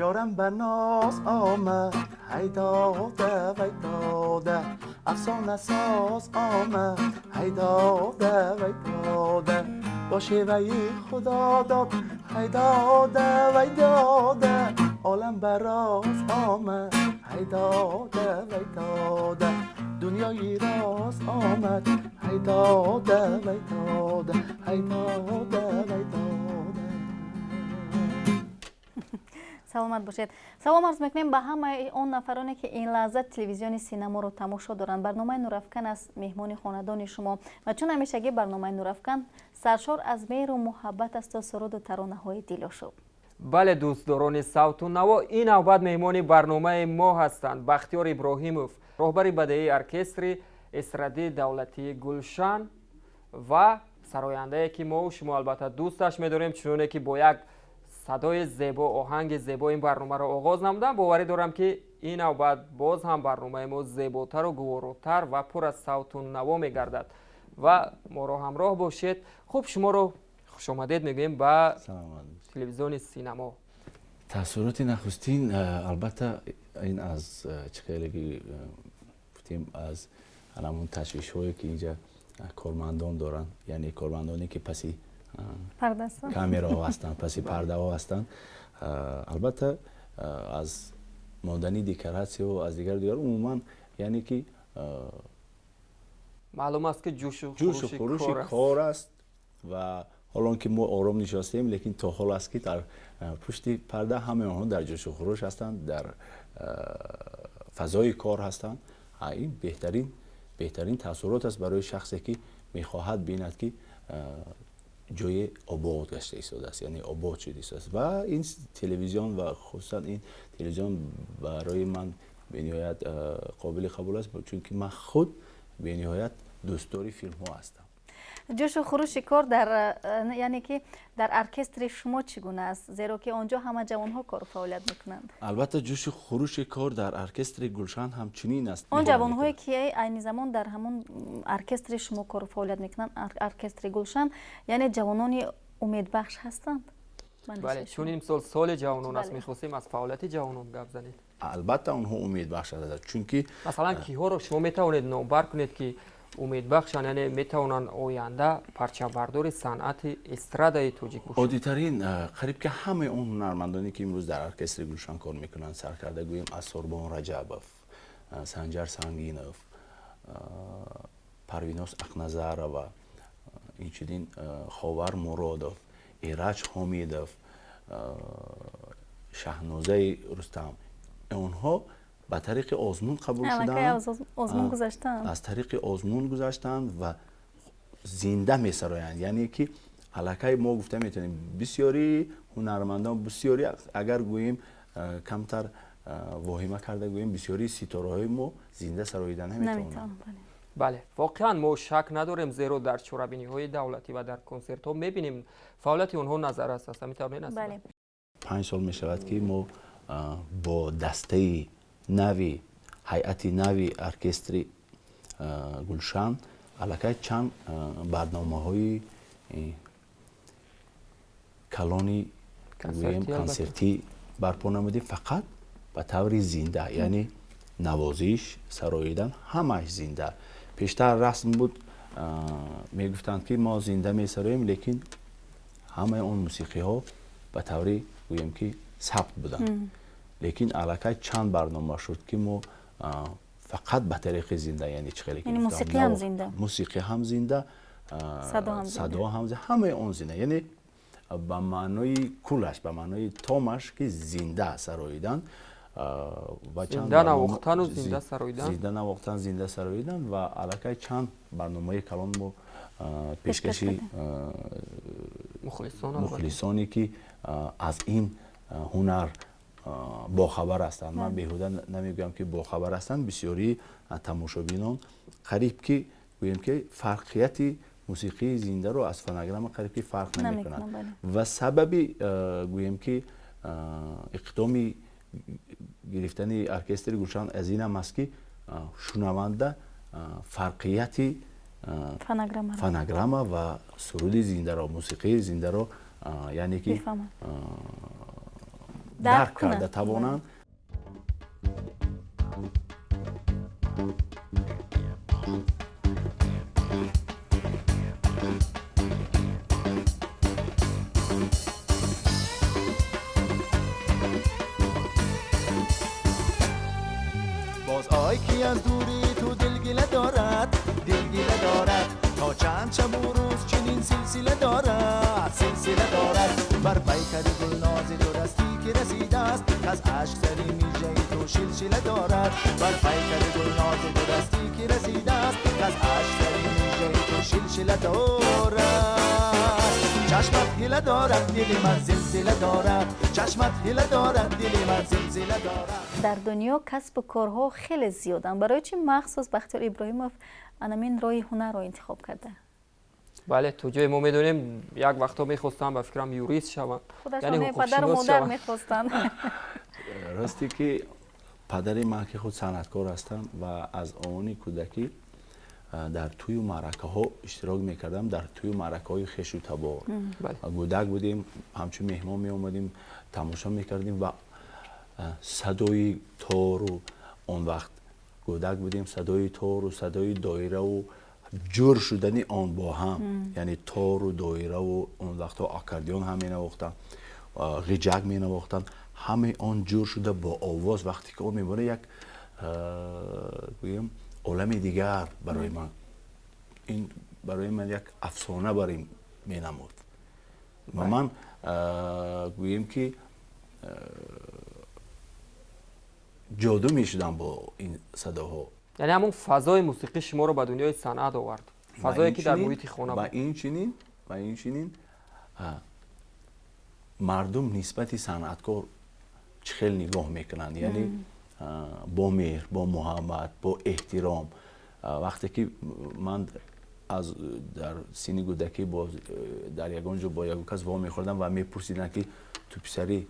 یارم به ناز آمد هی داده وی داده افسانه ساز آمد هی داده وی داده با شیوه خدا داد هی داده وی داده عالم به راز آمد هی داده وی داده دنیای راز آمد هی داده وی داده هی داده وی داده. саломат бошед. салом арз мекунем ба ҳамаи он нафароне ки ин лаҳза телевизиони синамо-ро тамошо доранд. барномаи нурафкан аст меҳмони хонадони шумо ва чун ҳамешагӣ барномаи нурафкан саршор аз меҳру муҳаббат асту суруду таронаҳои дилошӯб. бале дӯстдорони савту наво, ин навбат меҳмони барномаи мо ҳастанд. бахтиёр иброҳимов, роҳбари бадеии оркестри эстрадии давлатии гулшан ва сарояндае ки мо шумо албатта дӯсташ медорем, чуноне ки бо як садои зебо, оҳанги зебо ин барномаро оғоз намудам. боварӣ дорам ки ин навбат боз ҳам барномаи мо зеботару гуворотар ва пур аз савту наво мегардад ва моро ҳамроҳ бошед. хуб, шуморо хушомадед мегӯем ба телевизиони синамо. таъссуроти нахустин албатта ин аз чиқелиги гуфтем аз аламун ташвишҳое ки инҷа кормандон доранд, яъне кормандоне ки паси камераҳо ҳастанд, паси пардаҳо ҳастанд. албатта аз мондани декоратсияҳо аз дигар умуман яъне ки маълум аст ки ҷӯшу хуруши кор аст ва ҳолон ки мо ором нишастем, лекин то ҳол аст ки дар пушти парда ҳамаи онҳо дар ҷӯшу хуруш ҳастанд, дар фазои кор ҳастанд. ин беҳтарин таъссурот аст барои шахсе ки мехоҳад бинад ки ҷое обод гашта истодааст, яъне обод шуда истодааст. ва ин телевизион ва хусусан ин телевизион барои ман бениҳоят қобили қабул аст, чунки ман худ бениҳоят дӯстдори филмҳо ҳастам. ҷӯшу хуруши кор яъне ки дар оркестри шумо чӣ гуна аст, зеро ки онҷо ҳама ҷавонҳо кору фаъолият мекунанд? албатта ҷӯшу хуруши кор дар оркестри гулшан ҳамчунин аст. он ҷавонҳое ки айни замон дар ҳамон оркестри шумо кору фаъолият мекунанд, оркестри гулшан, яъне ҷавонони умедбахш ҳастанд? бале, чун имсол соли ҷавонон аст, мехостем аз фаъолияти ҷавонон гап занед. албатта онҳо умедбахш ҳастанд, чунки масалан киҳоро шумо метавонед номбар кунед ки умедбахшанд, яъне метавонанд оянда парчамбардори санъати эстрадаи тоҷик бошанд? оддитарин қариб ки ҳамаи он ҳунармандоне ки имрӯз дар оркестри гулшан кор мекунанд, саркарда гӯем аз Сорбон Раҷабов, Санҷар Сангинов, Парвиноз Ақназарова, инчунин Ховар Муродов, Эраҷ Ҳомидов, Шаҳнозаи Рустам, онҳо ба тариқи озмун қабул шуданд, аз тариқи озмун гузаштанд ва зинда месароянд. яъне ки аллакай мо гуфта метавонем бисёри ҳунармандон, бисёри агар гӯем камтар воҳима карда гӯем бисёри ситораҳои мо зинда сароида наметавонанд. бале, воқеан мо шак надорем, зеро дар чорабиниҳои давлатӣ ва дар консертҳо мебинем фаъолияти онҳо назаррас аст. метавонед аст? 5 сол мешавад ки мо бо дастаи нави, ҳайати нави оркестри гулшан аллакай чанд барномаҳои калони консертӣ барпо намудем, фақат ба таври зинда, яъне навозиш, сароидан, ҳамааш зинда. пештар расм буд, мегуфтанд ки мо зинда месароем, лекин ҳамаи он мусиқиҳо ба таври гӯем ки сабт буданд. лекин аллакай чанд барнома шуд ки мо фақат ба тариқи зинда, яъне мусиқӣ ҳам зинда, садо ҳам зинда, ҳамаи он зинда, яъне ба маънои кулаш, ба маънои томаш ки зинда сароидан, зинда навохтану зинда сароидан, зинда навохтан, зинда сароидан ва аллакай чанд барномаи калон мо пешкаши мухлисоне ки аз ин ҳунар бохабар ҳастанд. ман беҳуда намегӯям ки бохабар ҳастанд. бисёри тамошобинон қариб ки гӯем ки фарқияти мусиқии зиндаро аз фонограмма қариб ки фарқ намекунанд ва сабаби гӯем ки иқтидоми гирифтани оркестри гулшан аз ин ҳам аст ки шунаванда фарқияти фонограмма ва суруди зиндаро, мусиқии зиндаро яъне ки درک کرده توانند. باز آی کی از دوری تو دلگیله دارد، دلگیله دارد، تا چند شب و روز چنین سلسله دارد، سلسله دارد. بر پیکر گلناز دو دستی که رسیده است، از عشق سری میجه تو شلشله دارد. بر پیکر گلناز دو دستی که رسیده است، از عشق سری میجه تو شلشله دارد. چشمت هله دارد دل من زلزله دارد، چشمت هله دارد دل من زلزله دارد. در دنیا کسب و کارها خیلی زیادن، برای چی مخصوص بختیار ابراهیموف همین راه هنر رو انتخاب کرده؟ بله تو جای ما میدونیم یک وقتا میخواستم به فکرم یوریست شوم، خودشان پدر و مادر میخواستن. راستی که پدر من که خود صنعتکار هستم و از آن کودکی در توی معرکه ها اشتراک میکردم، در توی معرکه های خش و تبار. کودک بودیم، همچون مهمان می اومدیم تماشا میکردیم و صدای تار و اون وقت کودک بودیم، صدای تار و صدای دایره و جور شدنی آن با هم، یعنی تار و دایره و اون وقت آکاردیون هم می نواختن، غیجک می نواختن، همه آن جور شده با آواز. وقتی که اون میبونه یک بگیم عالم دیگر برای من، این برای من یک افسانه برای می نمود و من گوییم که جادو می شدم با این صداها. یعنی همون فضای موسیقی شما رو به دنیای صنعت آورد، فضایی که در محیط خانه بود. و این چنین مردم نسبت صنعتکار چخیل نگاه میکنند، یعنی با مهر، با محبت، با احترام. وقتی که من از در سینی کودکی در یگان جو با یک کس وا میخوردم و میپرسیدن که تو پسری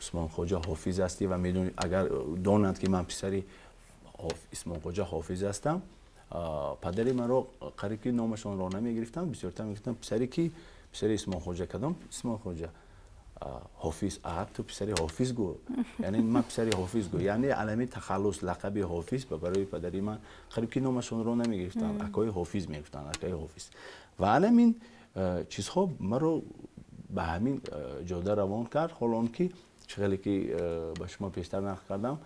عثمان خواجه حافظ هستی و میدونی اگر دانند که من پسری عثمان خواجه حافظ هستم، پدری من رو قریب که نامشان را نمیگرفتن، بسیارتر میگفتن پسری کی؟ پسری عثمان خواجه. کدام عثمان خواجه؟ حافظ. تو پسری حافظ گو، یعنی من پسری حافظ گو، یعنی علمی تخلص لقب حافظ برای پدری من قریب که نامشان را نمیگرفتن، اکای حافظ میگفتن، اکای حافظ. و علمین چیزها من رو به همین جاده روان کرد. حالا که چقدر که به شما پیشتر نقل کردم،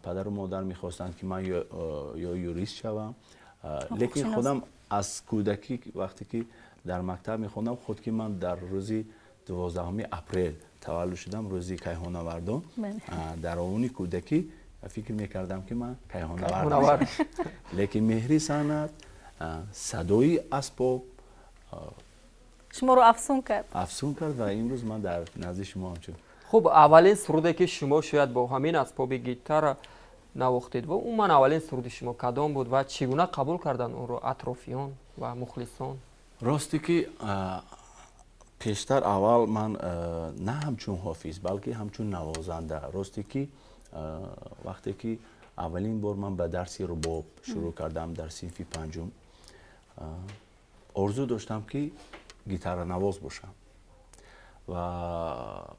پدر و مادر میخواستند که من یا یوریست شوم، لیکن خودم از کودکی وقتی که در مکتب میخوندم، خود که من در روزی 12 اپریل تولد شدم، روزی کیهان آوردم، در اون کودکی فکر میکردم که من کیهان آوردم. لیکن مهری صنعت، صدای اسباب شما رو افسون کرد و امروز من در نزد شما همچون. خب اولین سروده که شما شاید با همین اسباب گیتار نواختید و اون من اولین سرود شما کدام بود و چگونه قبول کردن اون رو اطرافیان و مخلصان؟ راستی که پیشتر اول من نه همچون حافظ بلکه همچون نوازنده، راستی که وقتی که اولین بار من به درسی رباب شروع کردم در صنف پنجم، آرزو داشتم که گیتار نواز باشم و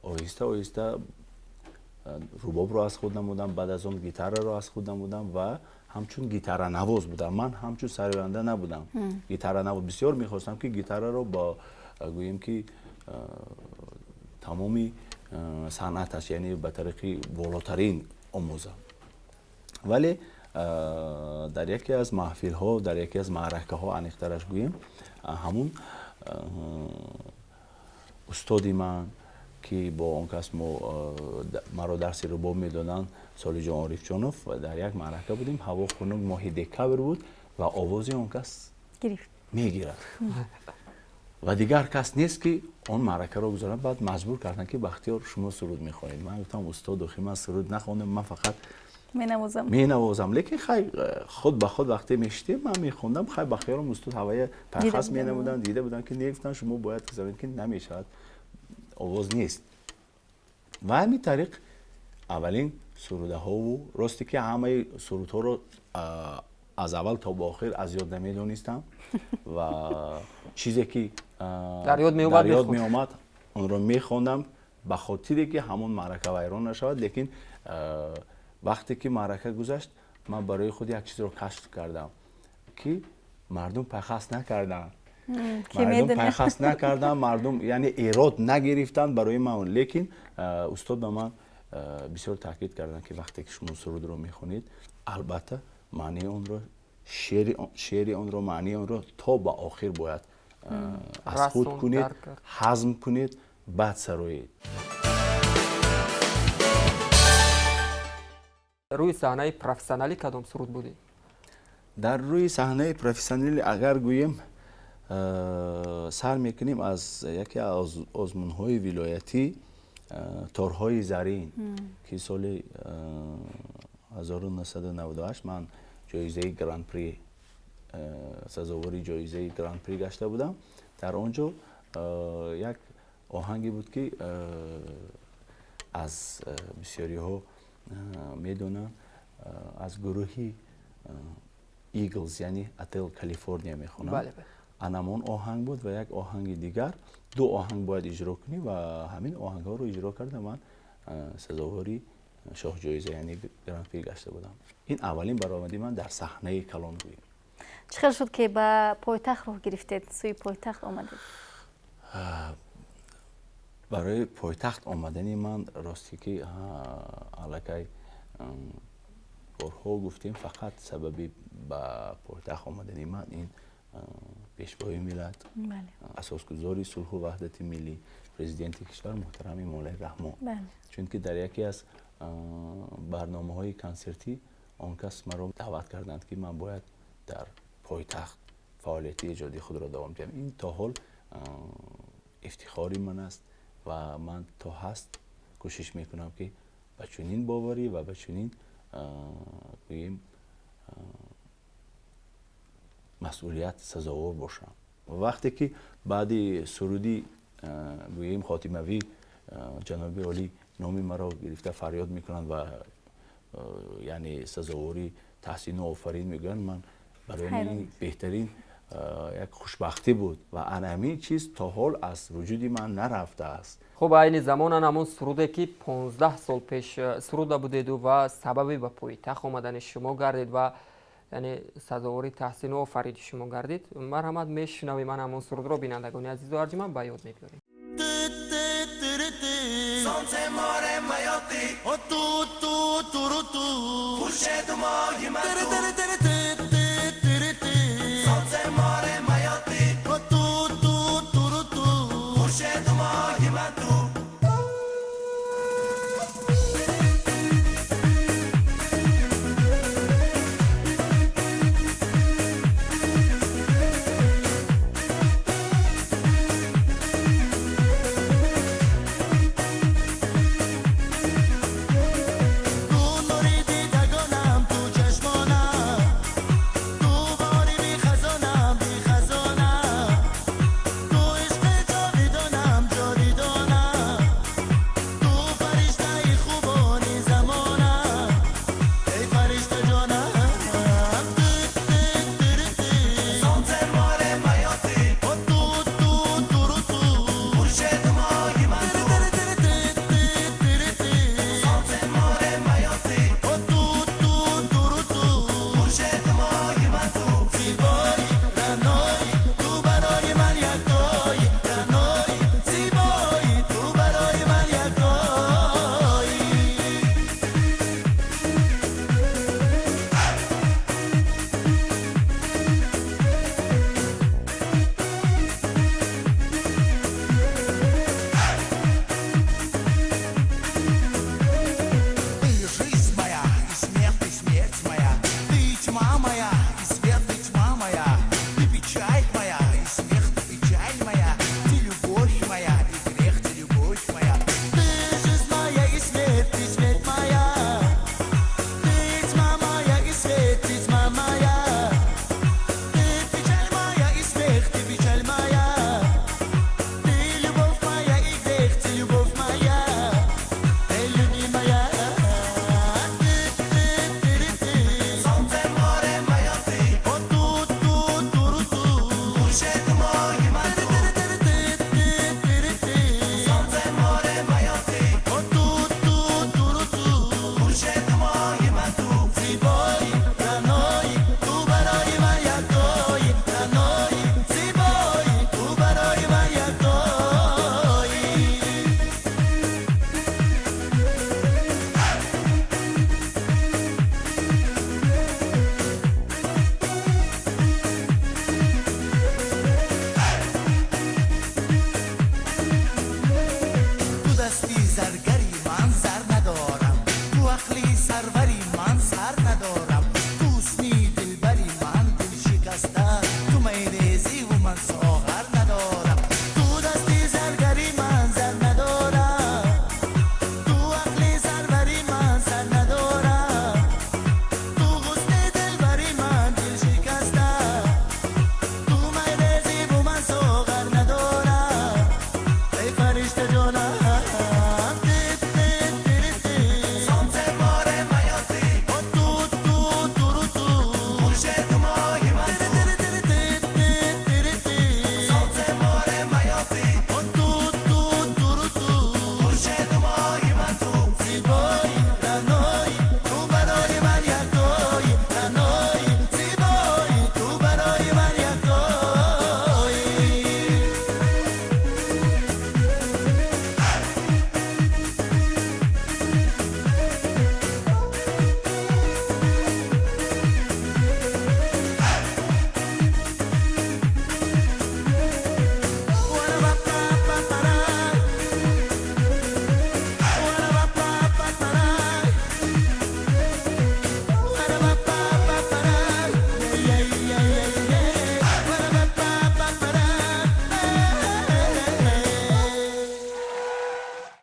آهسته آهسته رباب رو از خود نمودم، بعد از اون گیتار رو از خود نمودم و همچون گیتار نواز بودم. من همچون سرآینده نبودم، گیتار نواز بسیار میخواستم که گیتار رو با گوییم که تمامی صنعتش، یعنی به طریق بالاترین آموزم. ولی در یکی از محفل ها، در یکی از معرکه ها انیخترش گوییم، همون استادی من که با اون کس مرا درس رباب میدادن، سالی جان عارف جانوف، و در یک معرکه بودیم، هوا خنک، ماهی دکبر بود و آوازی اون کس میگیرد و دیگر کس نیست که اون معرکه رو گذارن. بعد مجبور کردن که بختیار شما سرود میخوانید. من گفتم استاد اخی من سرود نخوانم، من فقط مینوازم. لیکن خیلی خود به خود وقتی میشتیم من میخوندم، خیلی بخیارم استاد هوای پرخاص مینمودن، دیده بودن که نگفتن شما باید که زمین که نمیشد، آواز نیست. و همین طریق اولین سروده ها و راستی که همه سرود ها رو از اول تا به آخر از یاد نمیدونستم و چیزی که در یاد می اومد اون رو میخوندم به خاطری که همون معرکه ویران نشود. لیکن وقتی که معرکه گذشت من برای خود یک چیز رو کشف کردم که مردم پیخست نکردن. مردم یعنی ایراد نگرفتن برای من. لیکن استاد به من بسیار تاکید کردن که وقتی که شما سرود رو میخونید البته معنی اون رو شعر اون رو معنی اون رو تا به آخر باید از خود کنید، هضم کنید، بعد سرایید. روی صحنه پروفسیونالی کدام سرود بودی؟ در روی صحنه پروفسیونالی اگر گوییم سر میکنیم از یکی از آزمون‌های ولایتی تارهای زرین که سال 1998 من جایزه گراند پری سزاواری جایزه گراند پری گشته بودم. در آنجا یک آهنگی بود که از بسیاری ها میدونن از گروهی ایگلز یعنی اتل کالیفرنیا میخونن. بله. انمان آهنگ بود و یک آهنگ دیگر، دو آهنگ باید اجرا کنی و همین آهنگ ها رو اجرا کردم. من سزاواری شاه جایزه یعنی گراند پری گشته بودم. این اولین برآمدی من در صحنه کلان بود. چقدر شد که به پایتخت راه گرفتید، سوی پایتخت آمدید؟ برای پایتخت آمدنی من راستی که علاقه بارها گفتیم فقط سببی به پایتخت آمدنی من این پیشوای ملت، اساسگذاری صلح و وحدت ملی، پرزیدنت کشور محترم مولانا رحمان. چون که در یکی از برنامه‌های کنسرتی آن کس مرا دعوت کردند که من باید در پایتخت فعالیت ایجادی خود را دوام دهم. این تا حال افتخاری من است و من تا هست کوشش میکنم که به چنین باوری و به چنین بگیم مسئولیت سزاوار باشم. وقتی که بعد سرودی بگیم خاتموی جناب عالی نامی مرا گرفته فریاد میکنند و یعنی سزاواری تحسین و آفرین میگن، من برای من این بهترین یک خوشبختی بود و همین چیز تا حال از وجودی من نرفته است. خب این زمان همون سروده که 15 سال پیش سروده بودید و سببی به پایتخت آمدن شما گردید و یعنی سزاواری تحسین و آفرین شما گردید. مرحمت میشنویم من همون سرود رو بینندگان عزیز و ارجمند به یاد میبیاریم.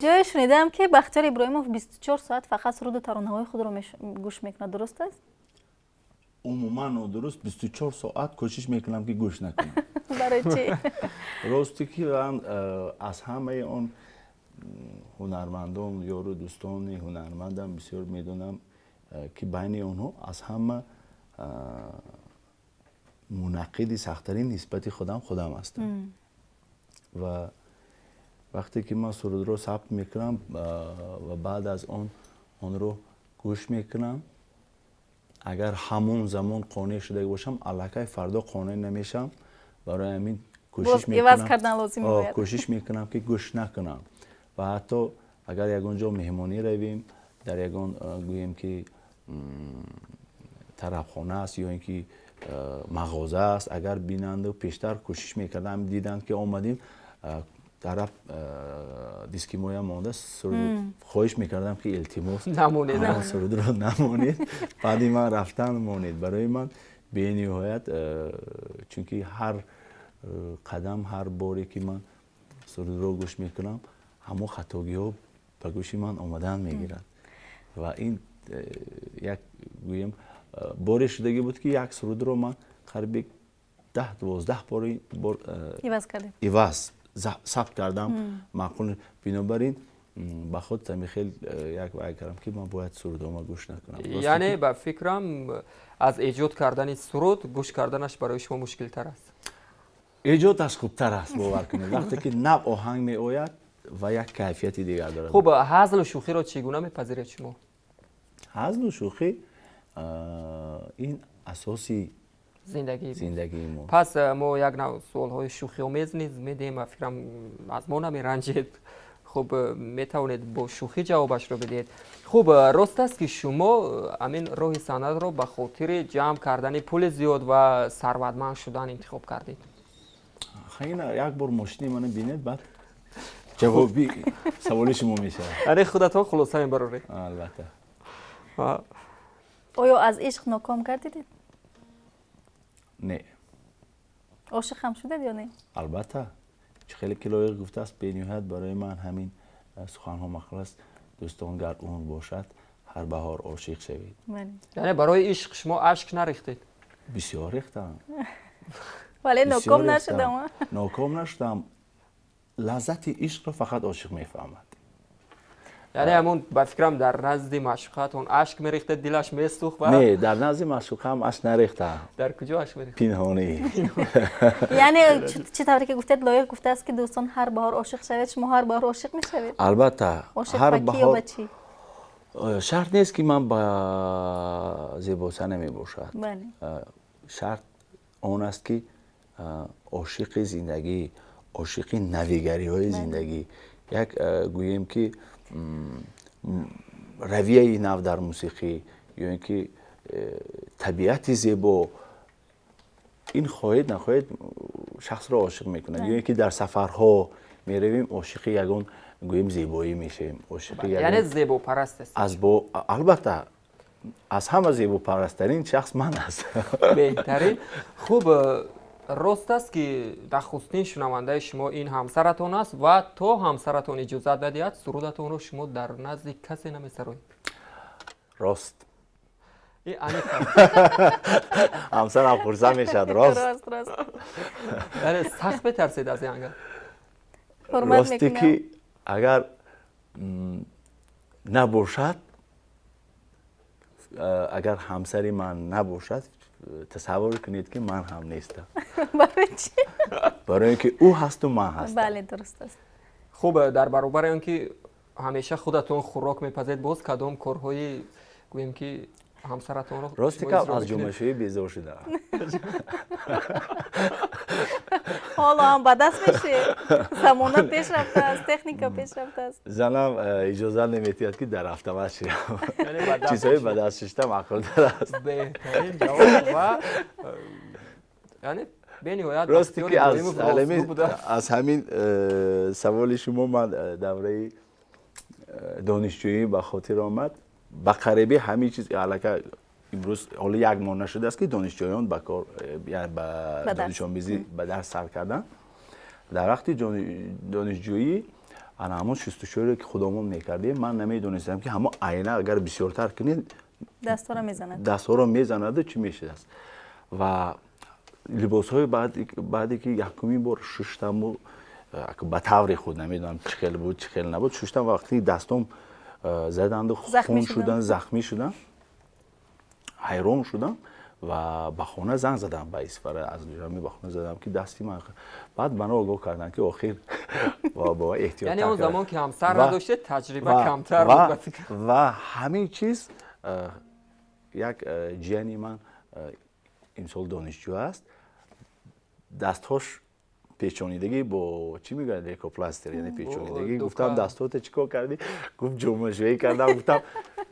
جای شنیدم که بختیار ابراهیموف 24 ساعت فقط سرود و ترانه‌های خود رو گوش میکنه، درست است؟ عموما درست 24 ساعت کوشش میکنم که گوش نکنم. برای چی؟ راستی که من از همه اون هنرمندان یارو دوستان هنرمندم بسیار میدونم که بین اونها از همه منقد سخت‌ترین نسبت خودم هستم. و وقتی که من سرود رو ثبت میکنم و بعد از اون رو گوش میکنم، اگر همون زمان قانع شده باشم الکی فردا قانع نمیشم، برای همین کوشش میکنم که گوش نکنم. و حتی اگر یگان جا مهمانی رویم، در یگان گوییم که طرفخانه است یا اینکه مغازه است، اگر بیننده و پیشتر کوشش میکردم دیدن که آمدیم طرف دیسکی مویا مونده، سرود خواهش میکردم که التماس نمونید سرود رو نمونید. بعدی من رفتن مونید. برای من به نهایت چونکه هر قدم هر باری که من سرود رو گوش میکنم همون خطاگی ها به گوشی من آمدن میگیرد و این یک گویم باری شدگی بود که یک سرود رو من قریب 10-12 بار ایواز ثبت کردم. معقول بنابراین با خودم خیلی یک وعده کردم که من باید سرودامو گوش نکنم. یعنی با فکرم از ایجاد کردن سرود گوش کردنش برای شما مشکل تر است؟ ایجادش خوبتر است باور کنید. وقتی که نو آهنگ می آید و یک کیفیتی دیگر دارد. خب هزل و شوخی را چگونه میپذیرید شما؟ هزل و شوخی این اساسی زندگی ما. پس ما یک نوع سوال‌های شوخی آمیز نیز میدیم و فکرم از ما نمیرنجید. خب میتوانید با شوخی جوابش رو بدید. خب راست است که شما همین راه صنعت رو به خاطر جمع کردن پول زیاد و ثروتمند شدن انتخاب کردید؟ خیلی یک بار ماشین منو بینید بعد جوابی سوال شما میشه. یعنی خودتون خلاصه میبرید؟ البته. آیا از عشق ناکام کردید؟ نه. عاشق هم شدید یا نه؟ البته. خیلی کلوی گفته است به نهایت برای من همین سخن‌ها مخلص دوستان گر اون باشد هر بهار عاشق شوید. یعنی برای عشق شما اشک نریختید؟ بسیار ریختم. ولی ناکام نشدم. ناکام نشدم. لذت عشق رو فقط عاشق میفهمد. یعنی همون با فکرم در نزد معشوقات اون اشک میریخته دلش میسوخت؟ نه در نزد معشوقه هم اشک نریختم. در کجا اشک میریخته؟ پنهانی. یعنی چه طوری که گفتید لایق گفته است که دوستان هر بهار عاشق شوید، شما هر بهار عاشق میشوید؟ البته هر بهار شرط نیست که من با زیباسه نمی باشد. شرط آن است که عاشق زندگی، عاشق نویگری های زندگی، یک گوییم که رویه نو در موسیقی یا اینکه طبیعت زیبا، این خواهید نخواهید شخص را عاشق میکنه. یا اینکه در سفرها میرویم عاشق یگان گوییم زیبایی میشیم. یعنی زیبا پرست است. البته از همه زیبا پرسترین شخص من است. بهترین. خوب راست است که نخستین شنونده شما این همسرتون است و تا همسرتون اجازه بدهد سرودتون رو شما در نزد کسی نمیسرایید؟ راست. این انیک همسرم خورسا میشد. راست. یعنی سخت بترسید از این انگل؟ راستی که اگر نباشد، اگر همسری من نباشد تصور کنید که من هم نیستم. برای چی؟ برای اینکه او هست و من هستم. بله درست است. خوب در برابر اینکه همیشه خودتون خوراک میپزید، باز کدام کارهایی گوییم که همسرتون رو راستی که از جنبش‌های بیزار شده. حالا هم به دست میشه. زمانه پیش رفته است، تکنیکا پیش رفته است. زنم اجازه نمیتید که در هفته باشه. چیزهای به دست ششته معقول تر است. بهترین جواب و یعنی بنهایت راستی که از همین سوال شما من دوره دانشجویی به خاطر آمد. با قریبی همه چیز علاقه امروز حالا یک ماه نشده است که دانشجویان به کار یعنی به دانش آموزی به درس سر کردن. در وقت دانشجویی انا همون شستشویی که خودمون میکردیم من نمیدونستم که همون آینه اگر بسیارتر کنید دست‌ها رو میزند. دست‌ها رو میزند چی میشه است. و لباس‌های بعدی که یکمی بار شستم و به طور خود نمیدونم چه خیلی بود چه خیلی نبود شستم وقتی دستم زدند و خون شدن زخمی شدن حیران شدم و به خونه زنگ زدم به اسفر از جامی به خونه زدم که دستی من بعد منو آگاه کردن که آخر با احتیاط یعنی اون زمان که همسر نداشته تجربه کمتر بود و همین چیز یک جیانی من امسال دانشجو است دستهاش پیچونیدگی با چی میگن لیکوپلاستر یعنی پیچونیدگی گفتم دستات چیکار کردی گفت جمعشویی کردم گفتم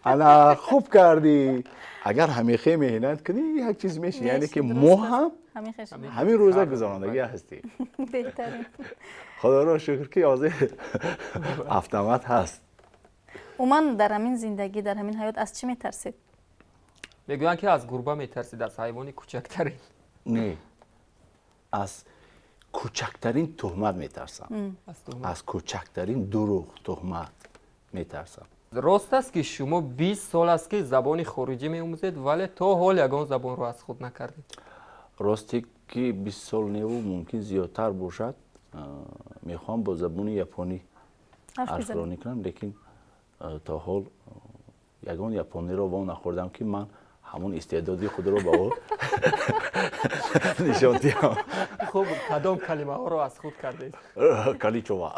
انا خوب کردی اگر همیشه مهنت کنی یک چیز میشه یعنی که ما هم همین روزا گذراندگی هستی بهتره خدا را شکر که یازه автомат هست اومن در همین زندگی در همین حیات از چی میترسید میگن که از گربه میترسید از حیوانی کوچکتری نه از کوچکترین تهمت میترسم از کوچکترین دروغ تهمت میترسم راست است که شما 20 سال است که زبان خارجی میآموزید ولی تا حال یگان زبان رو از خود نکردید راستی که 20 سال نیو ممکن زیادتر باشد میخوام با زبان یپونی حرف رانی کنم لیکن تا حال یگان یپونی رو وام نخوردم که من همون استعدادی خود رو با او نشان دهم خب کدام کلمه ها رو از خود کردید کالیچووا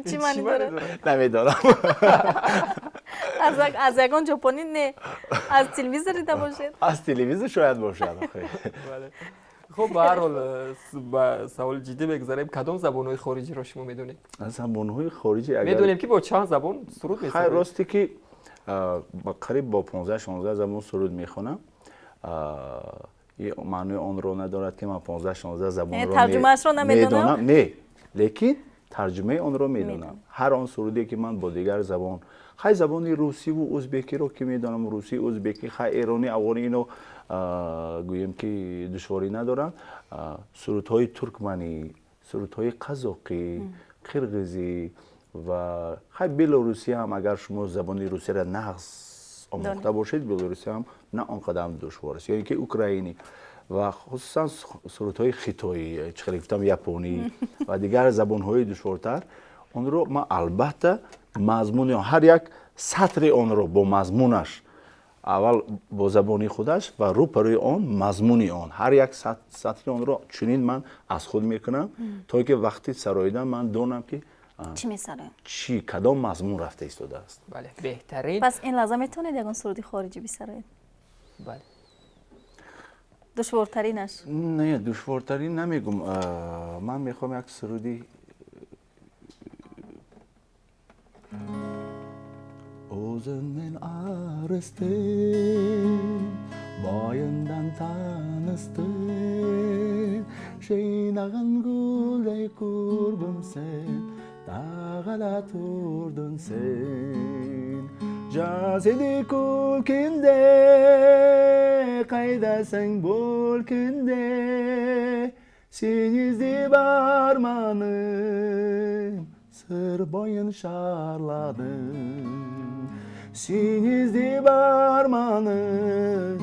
چی معنی داره نمیدانم از یگان ژاپنی نه از تلویزیون دیده باشید از تلویزیون شاید باشد خب به هر حال سوال جدی بگذاریم کدام زبان‌های خارجی رو شما میدونید زبان‌های خارجی اگر میدونیم که با چند زبان سرود می‌خونید خیر راستی که قریب با 15 16 زبان سرود میخونم یه معنی آن رو ندارد که من 15 16 زبان رو ترجمه‌اش رو نمیدونم نه لیکن ترجمه آن رو میدونم هر آن سرودی که من با دیگر زبان خیلی زبان روسی و ازبکی رو که میدونم روسی ازبکی خیلی ایرانی افغانی اینو گویم که دشواری ندارن سرودهای ترکمنی سرودهای قزاقی قرقیزی و خیلی بلاروسی هم اگر شما زبان روسی را نقص آموخته باشید بلاروسی هم نه آنقدر دشوار است یعنی که اوکراینی و خصوصا سرودهای خیتایی چه گفتم یپونی و دیگر زبان‌های دشوارتر اون رو ما البته مضمون هر یک سطر اون رو با مضمونش اول با زبانی خودش و رو پروی آن مضمونی آن هر یک سطر اون رو چنین من از خود میکنم تا که وقتی سراییدم من دونم که چی میسرم چی کدام مضمون رفته ایستاده است بله بهترین پس این لازم میتونید یگان سرودی خارجی بسرید بله دشوارترینش نه دشوارترین نمیگم من میخوام یک سرودی O'zimmen arıstim, boyundan tanıstim. Şeynağın güley kurbum sen, dağala turdun sen. Cazili kulkinde, kaydasın bulkinde. Senizdi barmanım, sır boyun şarladım. Sinizdi barmanım,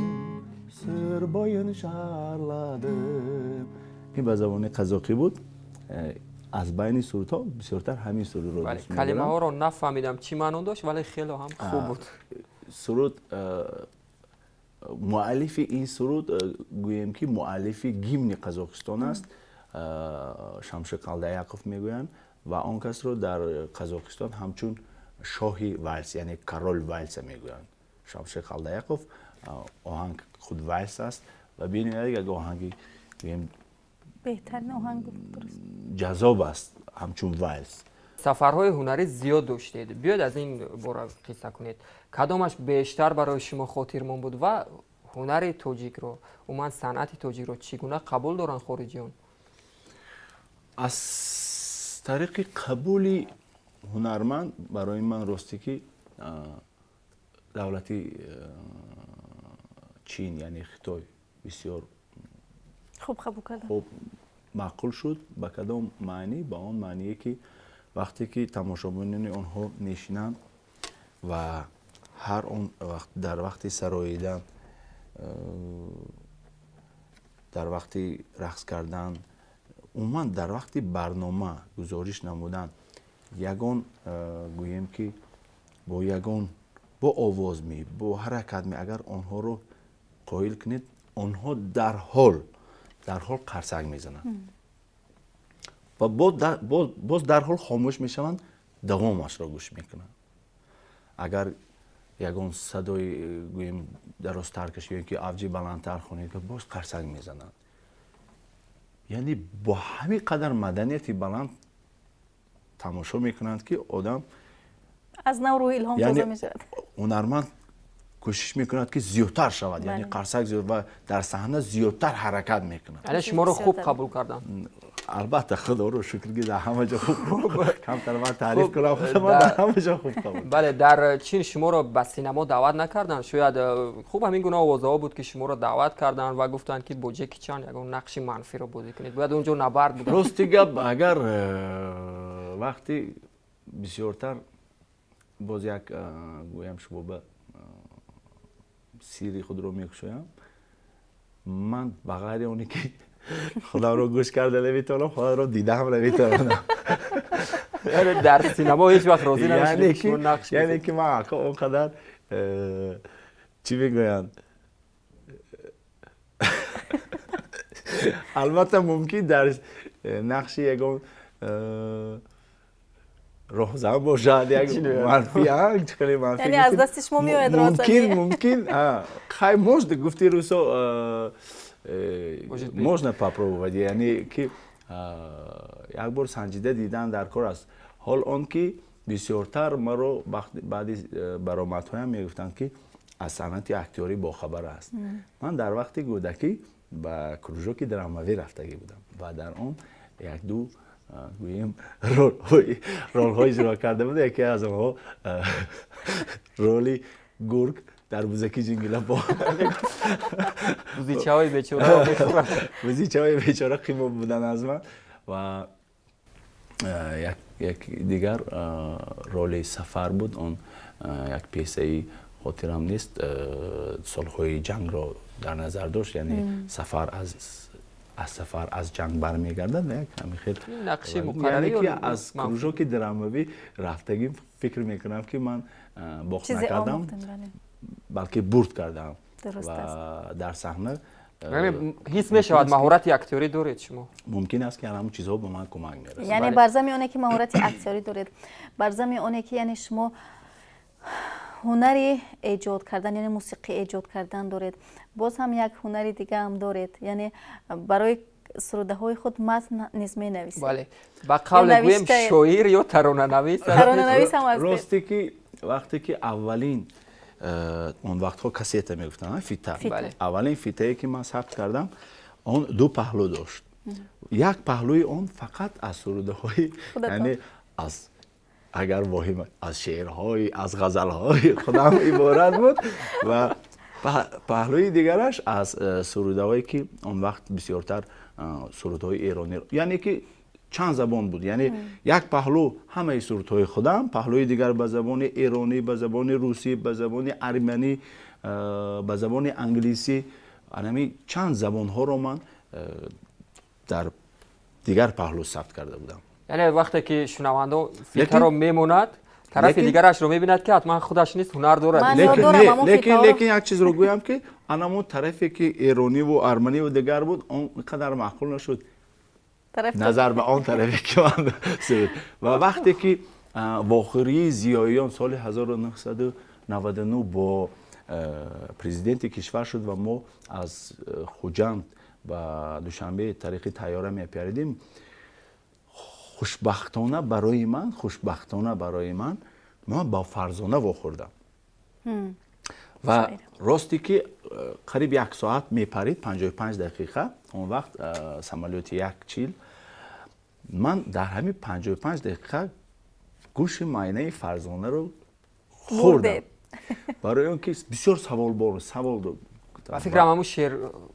sır boyun şarladım. این به زبان قزاقی بود از بین سرودها بسیارتر همین سرود رو دوست می‌دارم کلمه ها رو نفهمیدم چی معنی داشت ولی خیلی هم خوب بود سرود مؤلف این سرود گویم که مؤلف گیمن قزاقستان است شمشیر قلدایقوف میگویند و آن کس رو در قزاقستان همچون شاهی والس یعنی کارول والس میگویند شمشیر قلدایقوف آهنگ خود والس است و ببینید اگه آهنگی بهترین آهنگ جذاب است همچون والس سفرهای هنری زیاد داشتید بیاید از این باره قصه کنید کدامش بیشتر برای شما خاطرمون بود و هنر تاجیک رو عموما صنعت تاجیک رو چگونه قبول دارن خارجیان از طریق قبولی هنرمند برای من راستی که دولتی چین یعنی خیتای بسیار خوب قبول کردم خوب معقول شد با کدام معنی با آن معنیه که وقتی که تماشابینان آنها نشینند و هر اون وقت در وقت سراییدن، در وقت رقص کردن، عموما در وقت برنامه گزارش نمودن، یگان گوییم که با یگان با آواز می با حرکت می اگر آنها رو قایل کنید، آنها در حال قرصک میزنند و باز در حال خاموش میشوند، دوامش را گوش میکنند. اگر یگان صدای گوییم درازتر کشید که افجی بلندتر خونید که باز قرصک میزنند. یعنی با همین قدر مدنیتی بلند تماشا میکنند که آدم از نو روی الهام تازه میشود. هنرمند کوشش میکند که زیادتر شود، یعنی قرصک زیاد و در صحنه زیادتر حرکت میکند. یعنی شما رو خوب قبول کردن. البته خدا رو شکر که در همه جا خوب کمتر من تعریف کنم، خودم در همه جا خوب قبول. بله، در چین شما رو به سینما دعوت نکردن؟ شاید خوب همین گونه آوازها بود که شما رو دعوت کردن و گفتن که با جکی چان یک نقش منفی رو بازی کنید، باید اونجا نبرد بود. راستی گپ اگر وقتی بسیارتر باز یک گویم شما به سیری خود رو میکشویم، من بغیر اونی که خدا رو گوش کرده نمیتونم، خدا رو دیده هم نمیتونم. یعنی در سینما هیچ وقت راضی نمیشید که نقش یعنی که من اونقدر چی میگویند، البته ممکن در نقش یکم راهزن باشد، یک منفی یعنی از دست شما میاد راستانی. ممکن خیلی مجد گفتی روسو można попробовать، یعنی که یک بار سنجیده دیدن در کار است. حال آن که بسیارتر ما رو بعد برآمدهایم میگفتند که از صنعت اکتوری باخبر است. من در وقت کودکی به کروژوک دراماوی رفتگی بودم و در آن یک دو گوییم رول های اجرا کرده بود. یکی از آنها رولی گرگ در بوزکی جنگل با بوزیچه های بیچاره بوزیچه های بیچاره قیمت بودن از من. و یک دیگر رول سفر بود، اون یک پیسه خاطرم نیست، سالهای جنگ را در نظر داشت، یعنی سفر از جنگ برمیگردد و یک همین خیلی نقشه مقرری، یعنی که از کروژوک دراماوی رفتگیم فکر میکنم که من باخت نکردم بلکه برد کردم و در صحنه حس میشود مهارت اکتوری دارید شما. ممکن است که همون چیزها به من کمک میرسه. یعنی بر ضمن اونه که مهارت اکتوری دارید، بر ضمن اونه که یعنی شما هنری ایجاد کردن، یعنی موسیقی ایجاد کردن دارید، باز هم یک هنری دیگه هم دارید، یعنی برای سروده های خود متن نیز می نویسید. بله، با قول گویم شاعر یا ترانه نویس. ترانه نویس هم هستید. راستی که وقتی که اولین اون وقتها کاسیت میگفتن، فیتا، اولین فیتایی که من ثبت کردم اون دو پهلو داشت. یک پهلوی اون فقط از سروده های، یعنی از اگر واهیم از شعرهای، از غزلهای خودم عبارت بود و پهلوی دیگرش از سروده هایی که اون وقت بسیارتر سروده های ایرانی، یعنی که چند زبان بود، یعنی یک پهلو همه سروده های خودم، پهلوی دیگر به زبان ایرانی، به زبان روسی، به زبان ارمنی، به زبان انگلیسی، یعنی چند زبان ها رو من در دیگر پهلو ثبت کرده بودم. یعنی وقتی که شنونده فیلتر رو میموند، طرف دیگرش رو میبیند که حتما خودش نیست، هنر دارد. لیکن یک چیز رو گویم که اون طرفی که ایرانی و ارمنی و دیگر بود اون قدر معقول نشد نظر به آن طرفی که من سرد. و وقتی که واخری زیاییان سال 1999 با پرزیدنت کشور شد و ما از خوجند و دوشنبه طریق طیاره میپریدیم، خوشبختانه برای من با فرزانه واخوردم و راستی که قریب یک ساعت میپرید، 55 دقیقه، اون وقت سمالیوت یک چیل، من در همین 55 دقیقه گوش معاینه فرزانه رو خوردم. برای اون که بسیار سوال گفتم. فکرم همون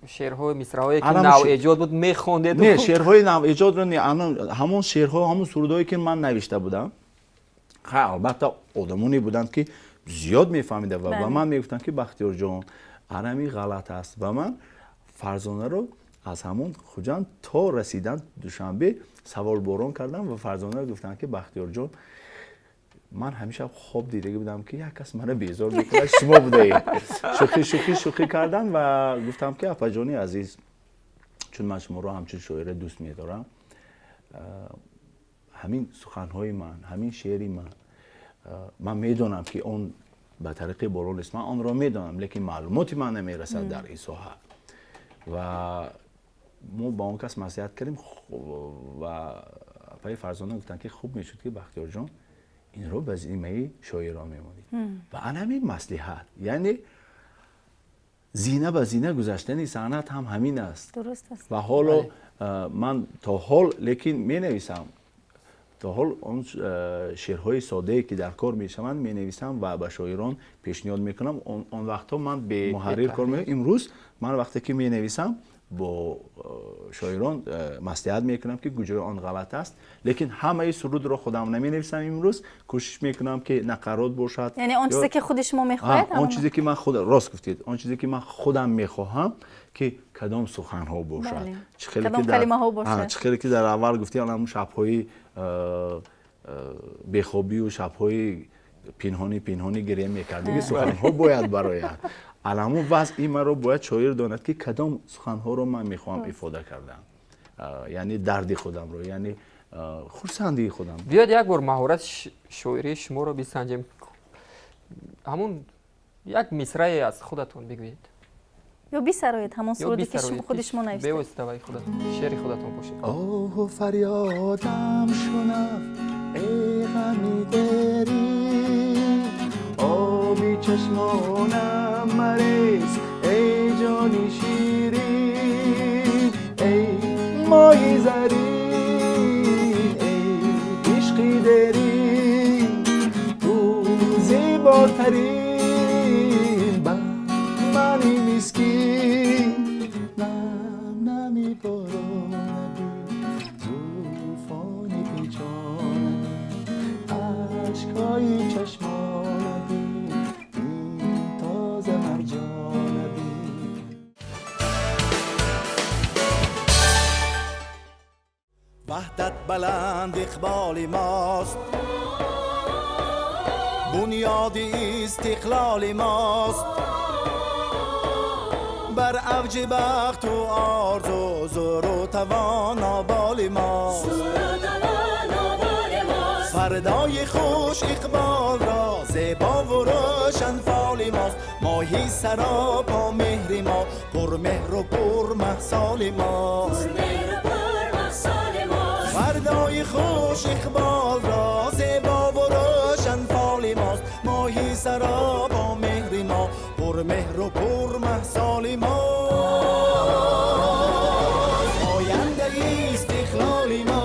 شعرهای مصرع‌هایی که نو ایجاد بود میخوندید. نه شعرهای نو ایجاد رو همون شعرها همون سرودایی که من نوشته بودم. البته آدمانی بودند که زیاد میفهمیدن و به من میگفتن که بختیار جان آرمی غلط است و من فرزانه رو از همون خوجند تا رسیدن دوشنبه سوار باران کردم و فرزانه گفتن که بختیار جان من همیشه خواب دیده بودم که یک کس منو بیزار میکنه شما بوده. شوخی کردن و گفتم که اپا جانی عزیز چون من شما رو همچون شاعر دوست میدارم همین سخنهای من همین شعری من میدونم که اون به طریق باران است من آن را میدونم لیکن معلوماتی من نمیرسد در این ساحه و ما با اون کس نصیحت کردیم و پای فرزانه گفتن که خوب میشد که بختیار جان این رو به زیمه شاعران میمونید و همین مصلحت یعنی زینه به زینه گذاشتن صنعت هم همین است. درست است. و حالا من تا حال لیکن می نویسم تا حال اون شعرهای ساده که در کار میشوند می نویسم و به شاعران پیشنهاد میکنم. اون وقتا من به محرر کار میکنم. امروز من وقتی که می نویسم با شاعران مصلحت میکنم که کجای آن غلط است لیکن همه سرود رو خودم نمی نویسم. امروز کوشش میکنم که نقرات باشد یعنی اون چیزی که خود شما میخواهید اون چیزی که من راست گفتید اون چیزی که من خودم میخواهم که کدام سخن ها باشد کدام کلمه ها باشد چه که در اول گفتی الان شب‌های بیخوابی و شب‌های پنهانی گریه میکردی سخن ها باید برآید. علامو وضع این رو باید شاعر داند که کدام سخن‌ها رو من میخوام افاده کردم یعنی درد خودم رو یعنی خرسندی خودم. بیاد یک بار مهارت شاعری شما رو بسنجیم. همون یک مصرعی از خودتون بگویید یا بی‌سرایت همون سرودی که خود شما نوشته به واسطه خودتون شعر خودتون باشه. آه و فریادم شنو ای غمی دری آبی چشمانم مریز ای جانی شیری ای مای زری ای عشقی دری تو زیباترین منی مسکین نمی باروندی زوفانی پیچاندی عشقای چشماندی این تازه مرجاندی. وحدت بلند اقبال ماست بنیاد استقلال ماست بر اوج بخت و آرزو زور و توان آبال ماست فردای خوش اقبال را زیبا و روشن فال ماست ماهی سراپا مهر ما پر مهر و پر محصال ماست فردای خوش اقبال را زیبا و روشن فال ماست ماهی سراپا مهر ما پر مهر و پر محصال ماست آینده استقلال ماست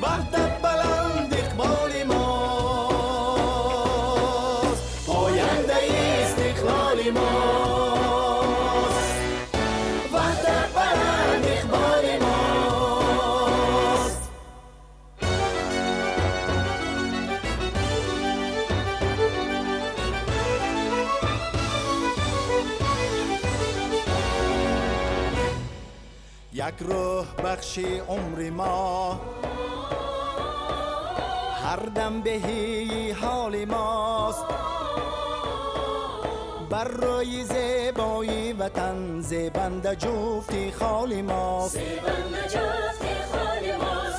وحدت بلند اقبال ماست آینده استقلال ماست وحدت بلند اقبال ماست. یک روح بخشی عمر ما هر دم بهی حال ماست بر روی زیبایی وطن زیبنده جفتی خال ماست